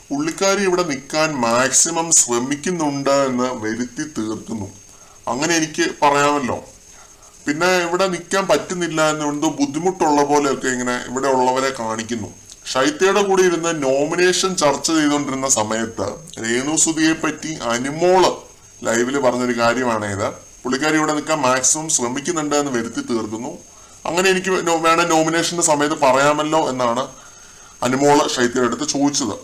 പുള്ളിക്കാരി ഇവിടെ നിൽക്കാൻ മാക്സിമം ശ്രമിക്കുന്നുണ്ട് എന്ന് വരുത്തി തീർക്കുന്നു. അങ്ങനെ എനിക്ക് പറയാമല്ലോ. പിന്നെ ഇവിടെ നിൽക്കാൻ പറ്റുന്നില്ല എന്ന് എന്തോ ബുദ്ധിമുട്ടുള്ള പോലെയൊക്കെ ഇങ്ങനെ ഇവിടെ ഉള്ളവരെ കാണിക്കുന്നു. ഷൈത്തയുടെ കൂടെ ഇരുന്ന് നോമിനേഷൻ ചർച്ച ചെയ്തുകൊണ്ടിരുന്ന സമയത്ത് രേണുസുതിയെ പറ്റി അനുമോള് ലൈവില് പറഞ്ഞൊരു കാര്യമാണ് ഇത്. പുള്ളിക്കാരി ഇവിടെ നിൽക്കാൻ മാക്സിമം ശ്രമിക്കുന്നുണ്ട് എന്ന് വരുത്തി തീർക്കുന്നു. അങ്ങനെ എനിക്ക് വേണം നോമിനേഷന്റെ സമയത്ത് പറയാമല്ലോ എന്നാണ് അനുമോള് ഷൈത്തയുടെ അടുത്ത് ചോദിച്ചത്.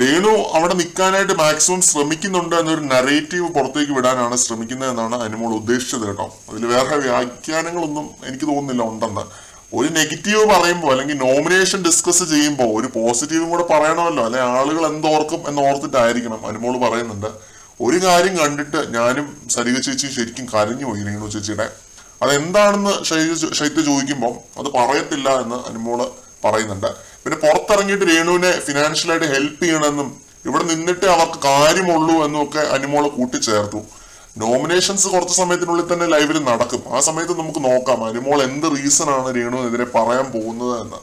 രേണു അവിടെ നിൽക്കാനായിട്ട് മാക്സിമം ശ്രമിക്കുന്നുണ്ട് എന്നൊരു നറേറ്റീവ് പുറത്തേക്ക് വിടാനാണ് ശ്രമിക്കുന്നത് എന്നാണ് അനുമോൾ ഉദ്ദേശിച്ചത് കേട്ടോ. അതിൽ വേറെ വ്യാഖ്യാനങ്ങളൊന്നും എനിക്ക് തോന്നുന്നില്ല ഉണ്ടെന്ന്. ഒരു നെഗറ്റീവ് പറയുമ്പോൾ അല്ലെങ്കിൽ നോമിനേഷൻ ഡിസ്കസ് ചെയ്യുമ്പോൾ ഒരു പോസിറ്റീവും കൂടെ പറയണമല്ലോ, അല്ലെ ആളുകൾ എന്തോർക്കും എന്നോർത്തിട്ടായിരിക്കണം. അനുമോൾ പറയുന്നുണ്ട്, ഒരു കാര്യം കണ്ടിട്ട് ഞാനും സരിക ചേച്ചി ശരിക്കും കരഞ്ഞു പോയി രേണു ചേച്ചിയുടെ. അതെന്താണെന്ന് ഷൈത്യ ചോദിക്കുമ്പോൾ അത് പറയത്തില്ല എന്ന് അനുമോള് പറയുന്നുണ്ട്. പിന്നെ പുറത്തിറങ്ങിയിട്ട് രേണുവിനെ ഫിനാൻഷ്യലായിട്ട് ഹെൽപ്പ് ചെയ്യണമെന്നും ഇവിടെ നിന്നിട്ട് അവർക്ക് കാര്യമുള്ളൂ എന്നും ഒക്കെ അനുമോള് കൂട്ടിച്ചേർത്തു. നോമിനേഷൻസ് കുറച്ച് സമയത്തിനുള്ളിൽ തന്നെ ലൈവിൽ നടക്കും. ആ സമയത്ത് നമുക്ക് നോക്കാം അനുമോൾ എന്ത് റീസൺ ആണ് രേണുവിനെതിരെ പറയാൻ പോകുന്നത് എന്ന്.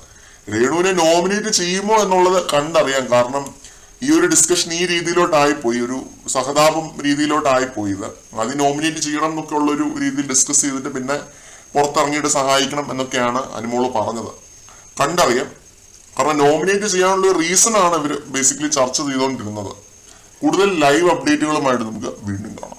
രേണുവിനെ നോമിനേറ്റ് ചെയ്യുമോ എന്നുള്ളത് കണ്ടറിയാം. കാരണം ഈ ഒരു ഡിസ്കഷൻ ഈ രീതിയിലോട്ടായിപ്പോയി, ഒരു സഹതാപം രീതിയിലോട്ടായിപ്പോയി. ഇത് അത് നോമിനേറ്റ് ചെയ്യണം എന്നൊക്കെ ഉള്ള ഒരു രീതിയിൽ ഡിസ്കസ് ചെയ്തിട്ട് പിന്നെ പുറത്തിറങ്ങിയിട്ട് സഹായിക്കണം എന്നൊക്കെയാണ് അനുമോള് പറഞ്ഞത്. കണ്ടറിയാം. കാരണം നോമിനേറ്റ് ചെയ്യാനുള്ള റീസൺ ആണ് ഇവർ ബേസിക്കലി ചർച്ച ചെയ്തുകൊണ്ടിരുന്നത്. കൂടുതൽ ലൈവ് അപ്ഡേറ്റുകളുമായിട്ട് നമുക്ക് വീണ്ടും കാണാം.